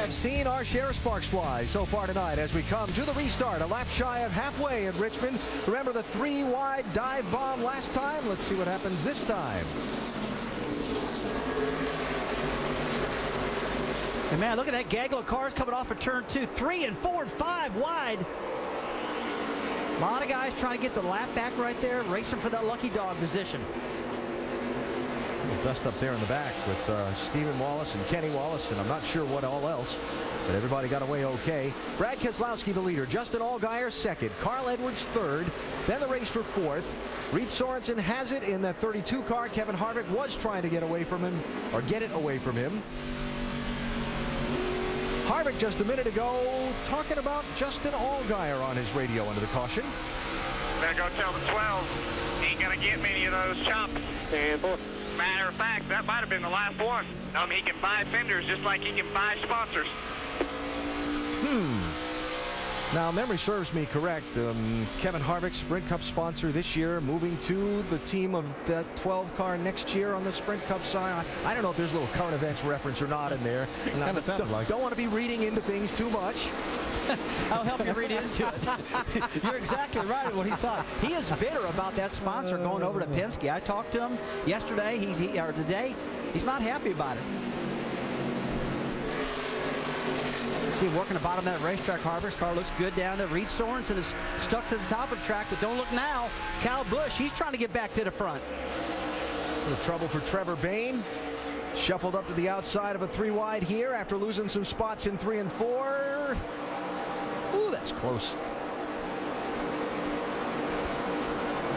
have seen our share of sparks fly so far tonight as we come to the restart, a lap shy of halfway in Richmond. Remember the 3-wide dive bomb last time? Let's see what happens this time. And man, look at that gaggle of cars coming off of turn 2, 3 and 4 and 5 wide. A lot of guys trying to get the lap back right there, racing for that lucky dog position. Dust up there in the back with Stephen Wallace and Kenny Wallace, and I'm not sure what all else, but everybody got away okay. Brad Keselowski the leader, Justin Allgaier second, Carl Edwards third, then the race for fourth. Reed Sorensen has it in that 32 car. Kevin Harvick was trying to get away from him, or get it away from him. Harvick just a minute ago talking about Justin Allgaier on his radio under the caution. Better go tell the 12. He ain't gonna get many of those chops. And matter of fact, that might have been the last one. He can buy fenders just like he can buy sponsors. Now, memory serves me correct. Kevin Harvick, Sprint Cup sponsor this year, moving to the team of that 12 car next year on the Sprint Cup side. I don't know if there's a little current events reference or not in there. Kind of sounded like. Don't want to be reading into things too much. I'll help you read into it. You're exactly right at what he saw. He is bitter about that sponsor going over to Penske. I talked to him yesterday, or today. He's not happy about it. See him working the bottom of that racetrack. Harvick's car looks good down there. Reed Sorensen is stuck to the top of the track, but don't look now. Kyle Busch, he's trying to get back to the front. A little trouble for Trevor Bayne. Shuffled up to the outside of a 3-wide here after losing some spots in 3 and 4. Ooh, that's close.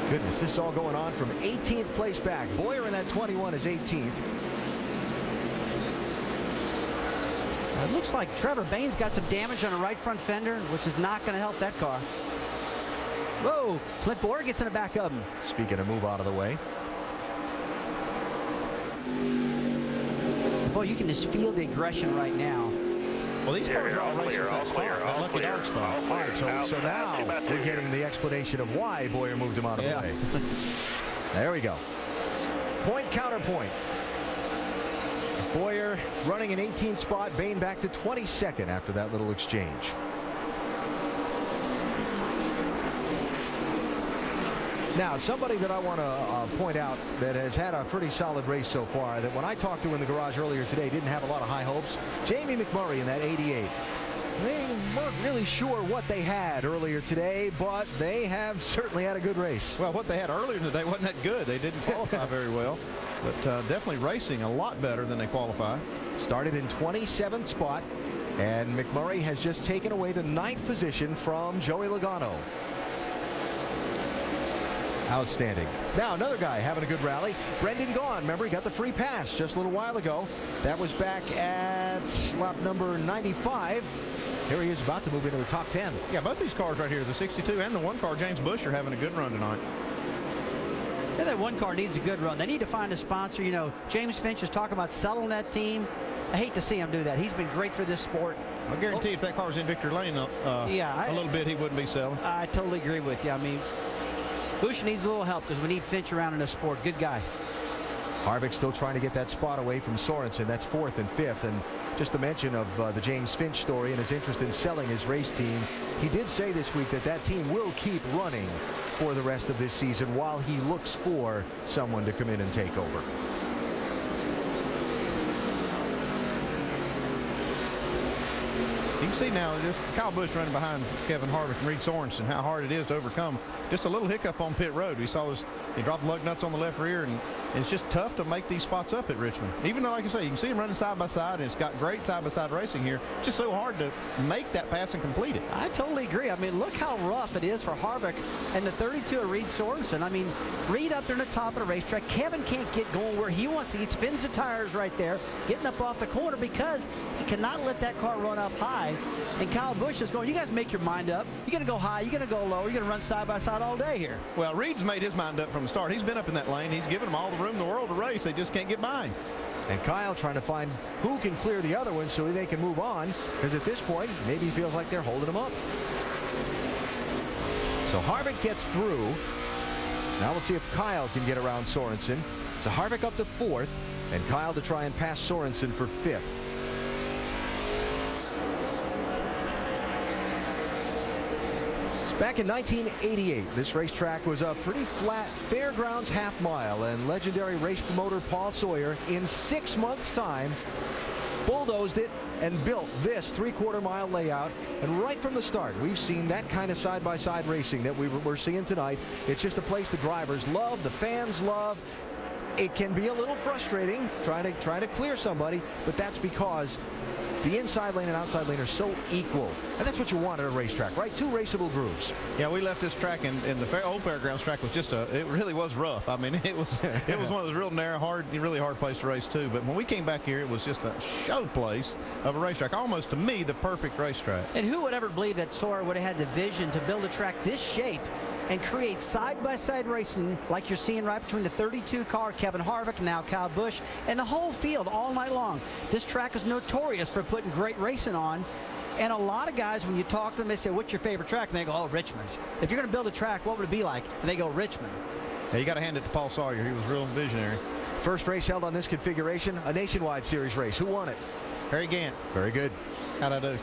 Goodness, this is all going on from 18th place back. Boyer in that 21 is 18th. It looks like Trevor Bayne's got some damage on the right front fender, which is not going to help that car. Whoa, Clint Bowyer gets in the back of him. Speaking of move out of the way. Boy, you can just feel the aggression right now. Well, these cars are all racing for that spot, that lucky dog spot. All right, so now we're getting the explanation of why Bowyer moved him out of the way. There we go. Point, counterpoint. Bowyer running an 18th spot, Bayne back to 22nd after that little exchange. Now, somebody that I want to point out that has had a pretty solid race so far, that when I talked to in the garage earlier today didn't have a lot of high hopes, Jamie McMurray in that 88. They weren't really sure what they had earlier today, but they have certainly had a good race. Well, what they had earlier today wasn't that good. They didn't qualify very well, but definitely racing a lot better than they qualify. Started in 27th spot, and McMurray has just taken away the 9th position from Joey Logano. Outstanding. Now another guy having a good rally. Brendan Gaughan, remember, he got the free pass just a little while ago. That was back at lap number 95. Here he is about to move into the top 10. Yeah, both these cars right here, the 62 and the 1 car, James Busch, are having a good run tonight. Yeah, that 1 car needs a good run. They need to find a sponsor. You know, James Finch is talking about selling that team. I hate to see him do that. He's been great for this sport. I guarantee if that car was in Victory Lane a little bit, he wouldn't be selling. I totally agree with you. I mean, Busch needs a little help because we need Finch around in this sport. Good guy. Harvick still trying to get that spot away from Sorensen. That's 4th and 5th. And just to mention of the James Finch story and his interest in selling his race team, he did say this week that that team will keep running for the rest of this season while he looks for someone to come in and take over. You can see now just Kyle Busch running behind Kevin Harvick and Reed Sorensen, how hard it is to overcome just a little hiccup on pit road. We saw he dropped lug nuts on the left rear, and it's just tough to make these spots up at Richmond. Even though, like I say, you can see them running side by side, and it's got great side-by-side racing here. It's just so hard to make that pass and complete it. I totally agree. I mean, look how rough it is for Harvick and the 32 of Reed Sorensen. I mean, Reed up there in the top of the racetrack. Kevin can't get going where he wants to. He spins the tires right there, getting up off the corner because he cannot let that car run up high. And Kyle Busch is going, you guys make your mind up. You're going to go high, you're going to go low, you're going to run side by side all day here. Well, Reed's made his mind up from the start. He's been up in that lane. He's given them all the room in the world to race. They just can't get by him. And Kyle trying to find who can clear the other one so they can move on, because at this point, maybe he feels like they're holding him up. So Harvick gets through. Now we'll see if Kyle can get around Sorensen. So Harvick up to 4th, and Kyle to try and pass Sorensen for 5th. Back in 1988, this racetrack was a pretty flat fairgrounds half mile, and legendary race promoter Paul Sawyer, in 6 months' time, bulldozed it and built this 3/4 mile layout. And right from the start, we've seen that kind of side-by-side racing that we're seeing tonight. It's just a place the drivers love, the fans love. It can be a little frustrating trying to clear somebody, but that's because the inside lane and outside lane are so equal. And that's what you want at a racetrack, right? Two raceable grooves. Yeah, we left this track, and the old fairgrounds track was just it really was rough. I mean, it was one of those real narrow, really hard place to race too. But when we came back here, it was just a show place of a racetrack. Almost, to me, the perfect racetrack. And who would ever believe that Sawyer would have had the vision to build a track this shape and create side-by-side racing like you're seeing right between the 32 car, Kevin Harvick, and now Kyle Busch, and the whole field all night long. This track is notorious for putting great racing on. And a lot of guys, when you talk to them, they say, what's your favorite track? And they go, oh, Richmond. If you're going to build a track, what would it be like? And they go, Richmond. Yeah, you got to hand it to Paul Sawyer. He was real visionary. First race held on this configuration, a nationwide series race. Who won it? Harry Gant. Very good. How'd I do?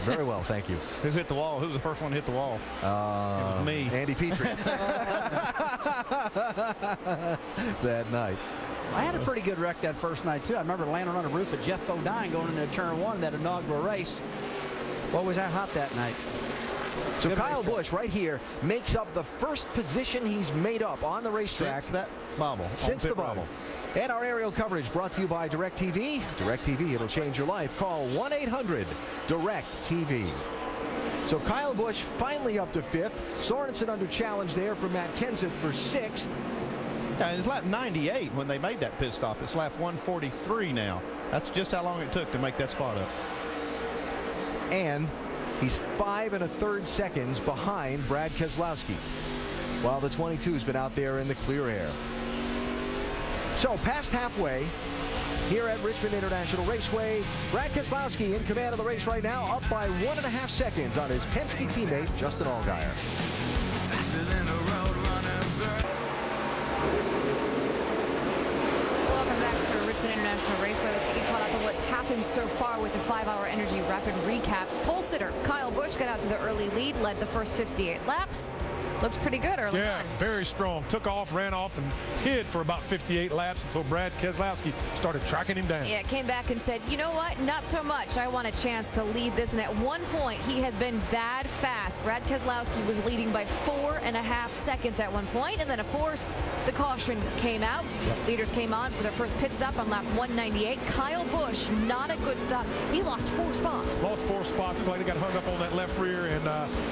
Very well, thank you. Who's hit the wall? Who was the first one to hit the wall? It was me. Andy Petrie. That night. I had a pretty good wreck that first night, too. I remember landing on the roof of Jeff Bodine going into turn 1 in that inaugural race. What was that hot that night? So Kyle Busch right here makes up the first position he's made up on the racetrack. Since that bobble. Since the bobble. And our aerial coverage brought to you by DirecTV. DirecTV, it'll change your life. Call 1-800-DirecTV. So Kyle Busch finally up to 5th. Sorensen under challenge there for Matt Kenseth for 6th. Yeah, it's lap 98 when they made that pit stop. It's lap 143 now. That's just how long it took to make that spot up. And he's 5 1/3 seconds behind Brad Keselowski, while the 22's been out there in the clear air. So past halfway here at Richmond International Raceway. Brad Keselowski in command of the race right now, up by 1.5 seconds on his Penske teammate Justin Allgaier. Welcome back to Richmond International Raceway. Let's get you caught up on what's happened so far with the 5-hour energy rapid recap. Pole sitter Kyle Busch got out to the early lead, led the first 58 laps. Looks pretty good early on. Yeah, very strong. Took off, ran off, and hid for about 58 laps until Brad Keselowski started tracking him down. Yeah, came back and said, you know what, not so much. I want a chance to lead this. And at one point, he has been bad fast. Brad Keselowski was leading by 4.5 seconds at one point. And then, of course, the caution came out. Yep. Leaders came on for their first pit stop on lap 198. Kyle Busch, not a good stop. He lost 4 spots. Lost 4 spots. Looked like they got hung up on that left rear and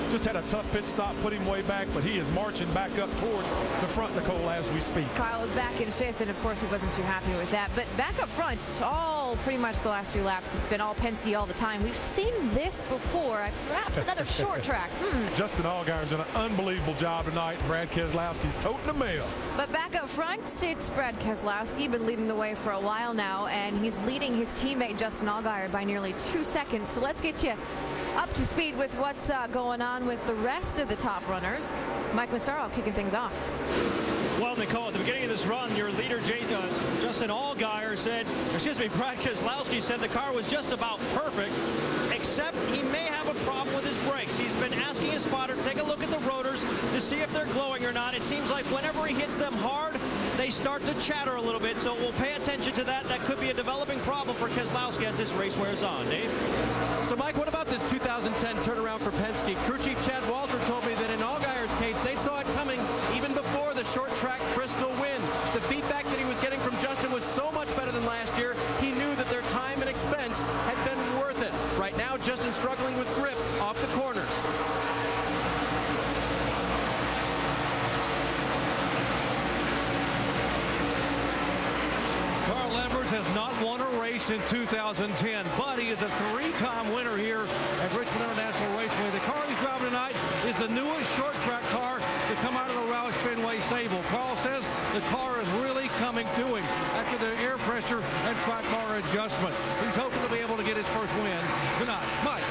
just had a tough pit stop, put him way back. But he is marching back up towards the front, Nicole, as we speak. Kyle is back in 5th, and of course he wasn't too happy with that. But back up front, all pretty much the last few laps, it's been all Penske all the time. We've seen this before. Perhaps another short track. Justin Allgaier's done an unbelievable job tonight. Brad Keselowski's toting the mail. But back up front, it's Brad Keselowski, been leading the way for a while now, and he's leading his teammate Justin Allgaier by nearly 2 seconds. So let's get you up to speed with what's going on with the rest of the top runners. Mike Massaro kicking things off. Well, Nicole, at the beginning of this run, your leader, Justin Allgaier Brad Keselowski said the car was just about perfect, except he may have a problem with his brakes. He's been asking his spotter to take a look at the rotors to see if they're glowing or not. It seems like whenever he hits them hard, they start to chatter a little bit, so we'll pay attention to that. That could be a developing problem for Keselowski as this race wears on. Dave? So, Mike, what about this 2010 turnaround for Penske? Crew Chief Chad Walter told me that in Allgaier's case, they saw it coming even before the short track Bristol win. The feedback that he was getting from Justin was so much better than last year. He knew that their time and expense had been worth it. Right now, Justin struggling with grip off the corners. Has not won a race in 2010, but he is a 3-time winner here at Richmond International Raceway. The car he's driving tonight is the newest short track car to come out of the Roush Fenway stable. Carl says the car is really coming to him after the air pressure and track car adjustment. He's hoping to be able to get his first win tonight. Mike.